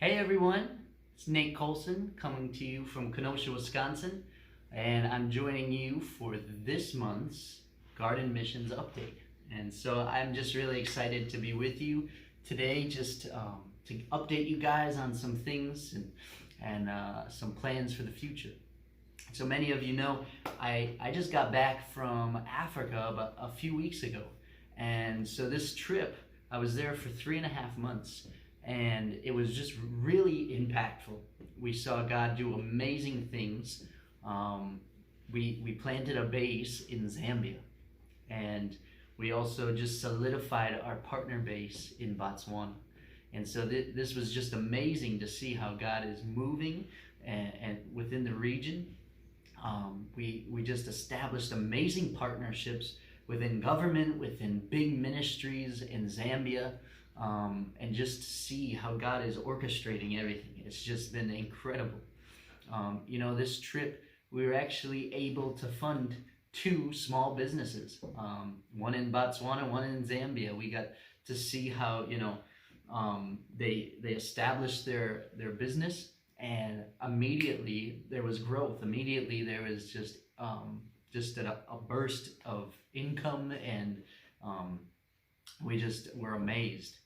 Hey everyone, it's Nate Colson coming to you from Kenosha, Wisconsin, and I'm joining you for this month's Garden Missions Update. And so I'm just really excited to be with you today, just to update you guys on some things and some plans for the future. So many of you know I just got back from Africa about a few weeks ago, and so this trip I was there for 3.5 months, and it was just really impactful. We saw God do amazing things. Um, we planted a base in Zambia, and we also just solidified our partner base in Botswana. And so this was just amazing to see how God is moving and within the region. We just established amazing partnerships within government, within big ministries in Zambia, and just to see how God is orchestrating everything. It's just been incredible. This trip, we were actually able to fund two small businesses, one in Botswana, one in Zambia. We got to see how, they established their business, and immediately there was growth. Immediately there was just a burst of income, and we just were amazed.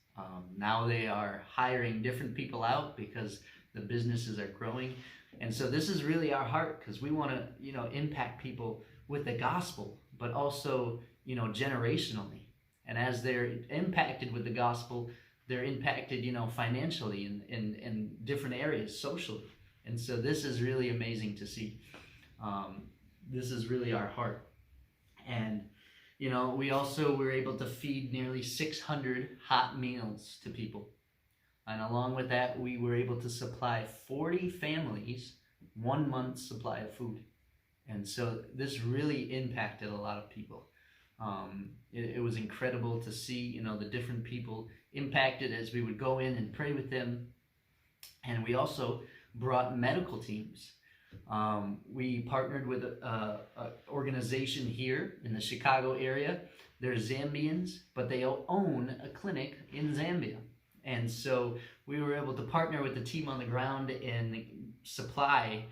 Now they are hiring different people out because the businesses are growing, and so this is really our heart, because we want to impact people with the gospel, but also generationally. And as they're impacted with the gospel, they're impacted financially in different areas socially. And so this is really amazing to see. This is really our heart. And we also were able to feed nearly 600 hot meals to people. And along with that, we were able to supply 40 families 1 month's supply of food. And so this really impacted a lot of people. It was incredible to see, the different people impacted as we would go in and pray with them. And we also brought medical teams. We partnered with an organization here in the Chicago area. They're Zambians, but they own a clinic in Zambia. And so we were able to partner with the team on the ground and supply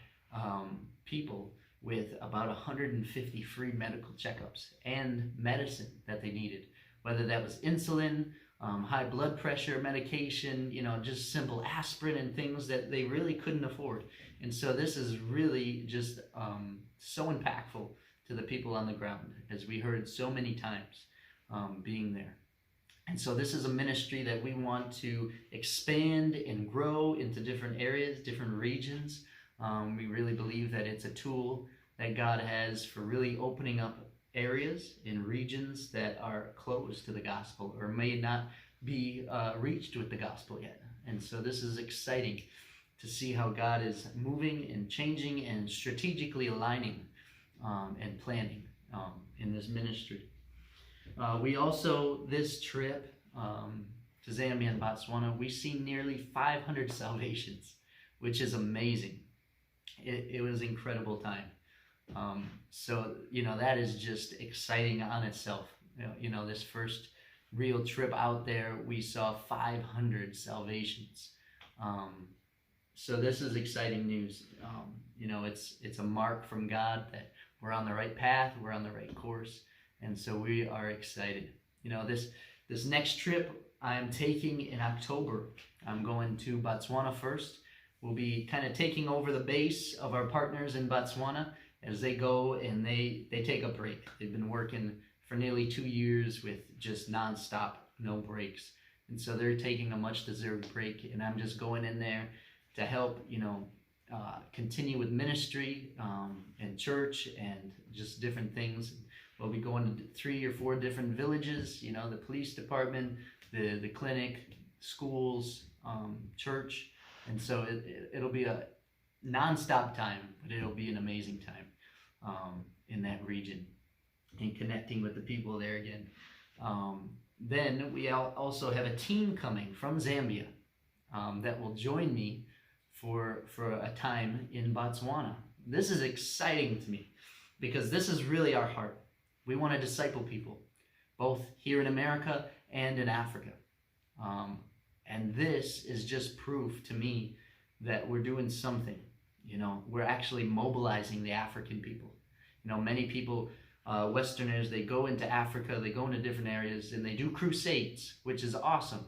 people with about 150 free medical checkups and medicine that they needed, whether that was insulin, high blood pressure medication, just simple aspirin and things that they really couldn't afford. And so this is really just so impactful to the people on the ground, as we heard so many times being there. And so this is a ministry that we want to expand and grow into different areas, different regions. We really believe that it's a tool that God has for really opening up areas in regions that are closed to the gospel or may not be reached with the gospel yet. And so this is exciting to see how God is moving and changing and strategically aligning and planning in this ministry. We also, this trip to Zambia and Botswana, we see nearly 500 salvations, which is amazing. It was an incredible time. So that is just exciting on itself. This first real trip out there, we saw 500 salvations. So this is exciting news. It's a mark from God that we're on the right path, we're on the right course, and so we are excited. This next trip I'm taking in October. I'm going to Botswana first. We'll be kind of taking over the base of our partners in Botswana as they go and they take a break. They've been working for nearly 2 years with just nonstop, no breaks. And so they're taking a much deserved break, and I'm just going in there to help, continue with ministry and church and just different things. We'll be going to 3 or 4 different villages, the police department, the clinic, schools, church. And so it'll be a nonstop time, but it'll be an amazing time in that region and connecting with the people there again. Then we also have a team coming from Zambia that will join me for a time in Botswana. This is exciting to me because this is really our heart. We want to disciple people, both here in America and in Africa. And this is just proof to me that we're doing something. We're actually mobilizing the African people. Many people, Westerners, they go into Africa, they go into different areas, and they do crusades, which is awesome.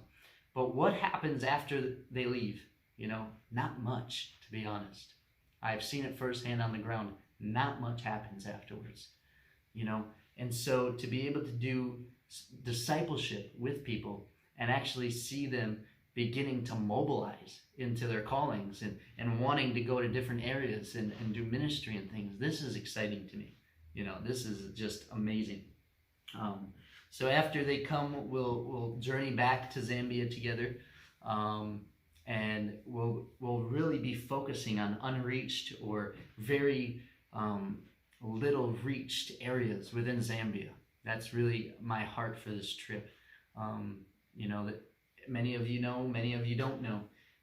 But what happens after they leave? Not much, to be honest. I've seen it firsthand on the ground. Not much happens afterwards. And so to be able to do discipleship with people and actually see them beginning to mobilize into their callings and wanting to go to different areas and do ministry and things, this is exciting to me. This is just amazing. So after they come, we'll journey back to Zambia together, and we'll really be focusing on unreached or very little reached areas within Zambia. That's really my heart for this trip. That many of you know, many of you don't know,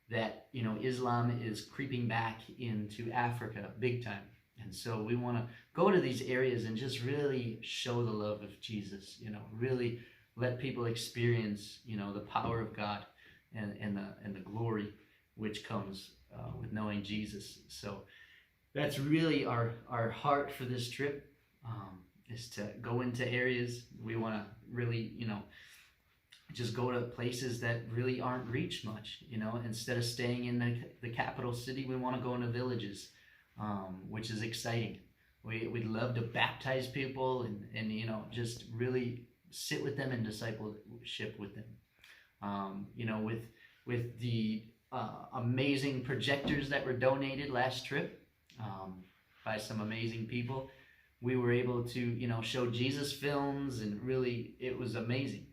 that Islam is creeping back into Africa big time. And so we want to go to these areas and just really show the love of Jesus, really let people experience, the power of God and the glory which comes with knowing Jesus. So that's really our heart for this trip, is to go into areas. We want to really, just go to places that really aren't reached much, instead of staying in the capital city, we want to go into villages, which is exciting. We'd love to baptize people and just really sit with them in discipleship with them. With the amazing projectors that were donated last trip by some amazing people, we were able to show Jesus films, and really it was amazing.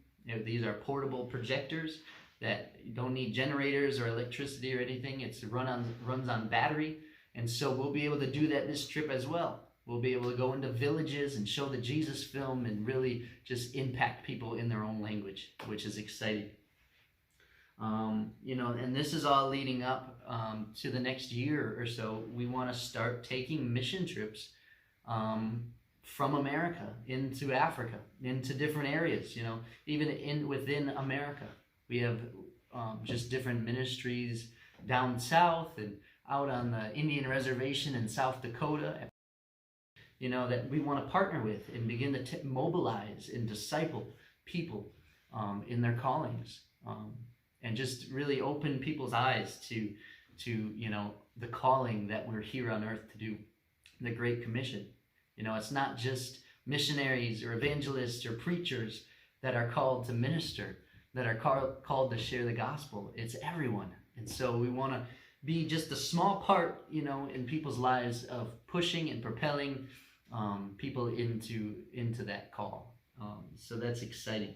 These are portable projectors that don't need generators or electricity or anything. It's runs on battery. And so we'll be able to do that this trip as well. We'll be able to go into villages and show the Jesus film and really just impact people in their own language, which is exciting. And this is all leading up to the next year or so. We want to start taking mission trips from America into Africa, into different areas, even within America. We have just different ministries down south and out on the Indian reservation in South Dakota, that we want to partner with and begin to mobilize and disciple people in their callings, and just really open people's eyes to the calling that we're here on earth to do, the Great Commission. It's not just missionaries or evangelists or preachers that are called to minister, that are called to share the gospel. It's everyone. And so we want to be just a small part, in people's lives of pushing and propelling people into that call. So that's exciting.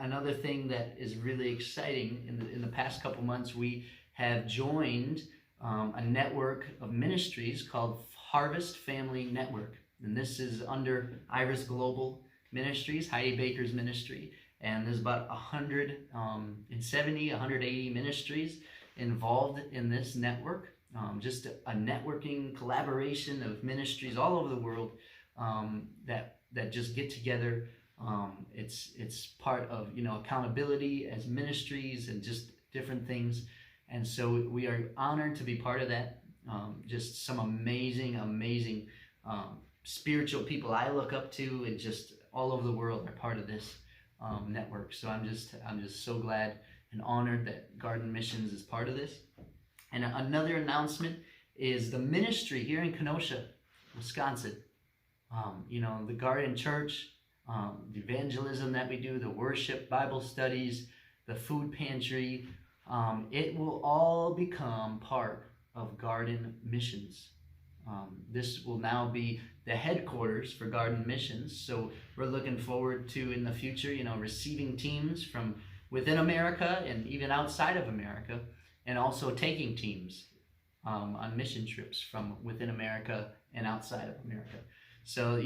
Another thing that is really exciting, in the past couple months, we have joined a network of ministries called Harvest Family Network. And this is under Iris Global Ministries, Heidi Baker's ministry. And there's about 180 ministries involved in this network. Just a networking collaboration of ministries all over the world that just get together. It's part of accountability as ministries and just different things. And so we are honored to be part of that. Just some amazing spiritual people I look up to, and just all over the world are part of this network. So I'm just so glad and honored that Garden Missions is part of this. And another announcement is the ministry here in Kenosha, Wisconsin. The Garden Church, the evangelism that we do, the worship, Bible studies, the food pantry, it will all become part of Garden Missions. This will now be the headquarters for Garden Missions. So we're looking forward to, in the future, receiving teams from within America and even outside of America, and also taking teams on mission trips from within America and outside of America. So,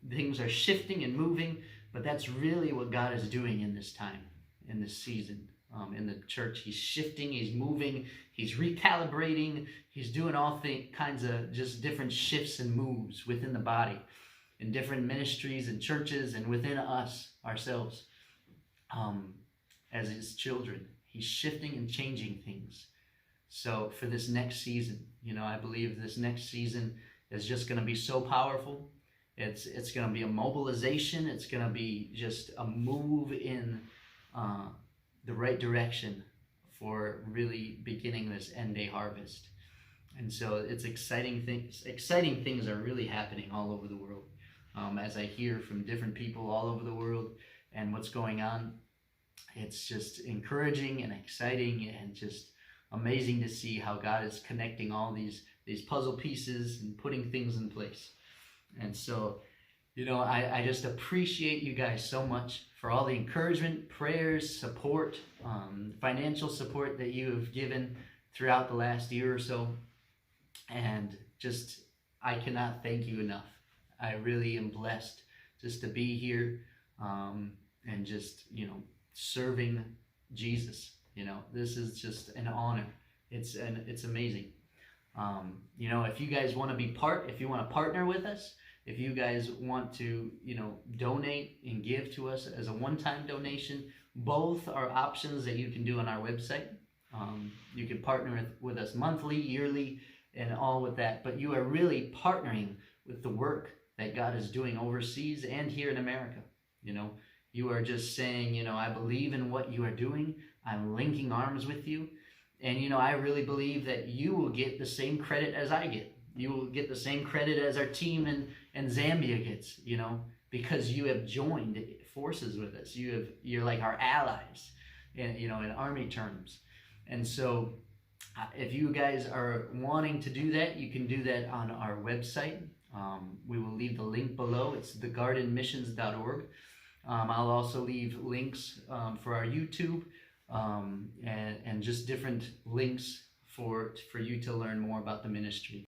things are shifting and moving, but that's really what God is doing in this time, in this season. In the church, he's shifting, he's moving, he's recalibrating, he's doing all kinds of just different shifts and moves within the body, in different ministries and churches and within us ourselves. um, as his children. He's shifting and changing things. So for this next season, I believe this next season is just going to be so powerful. It's going to be a mobilization. It's going to be just a move in the right direction for really beginning this end day harvest. And so it's exciting things. Exciting things are really happening all over the world. As I hear from different people all over the world and what's going on, it's just encouraging and exciting and just amazing to see how God is connecting all these puzzle pieces and putting things in place. And so, I just appreciate you guys so much for all the encouragement, prayers, support, financial support that you have given throughout the last year or so. And just, I cannot thank you enough. I really am blessed just to be here and just, serving Jesus. This is just an honor. It's amazing. If you guys want to if you want to partner with us, if you guys want to, donate and give to us as a one-time donation, both are options that you can do on our website. You can partner with us monthly, yearly, and all with that. But you are really partnering with the work that God is doing overseas and here in America. You are just saying, I believe in what you are doing. I'm linking arms with you. And, I really believe that you will get the same credit as I get. You will get the same credit as our team in Zambia gets, because you have joined forces with us. You're like our allies, in Army terms. And so if you guys are wanting to do that, you can do that on our website. We will leave the link below. It's thegardenmissions.org. I'll also leave links for our YouTube and just different links for you to learn more about the ministry.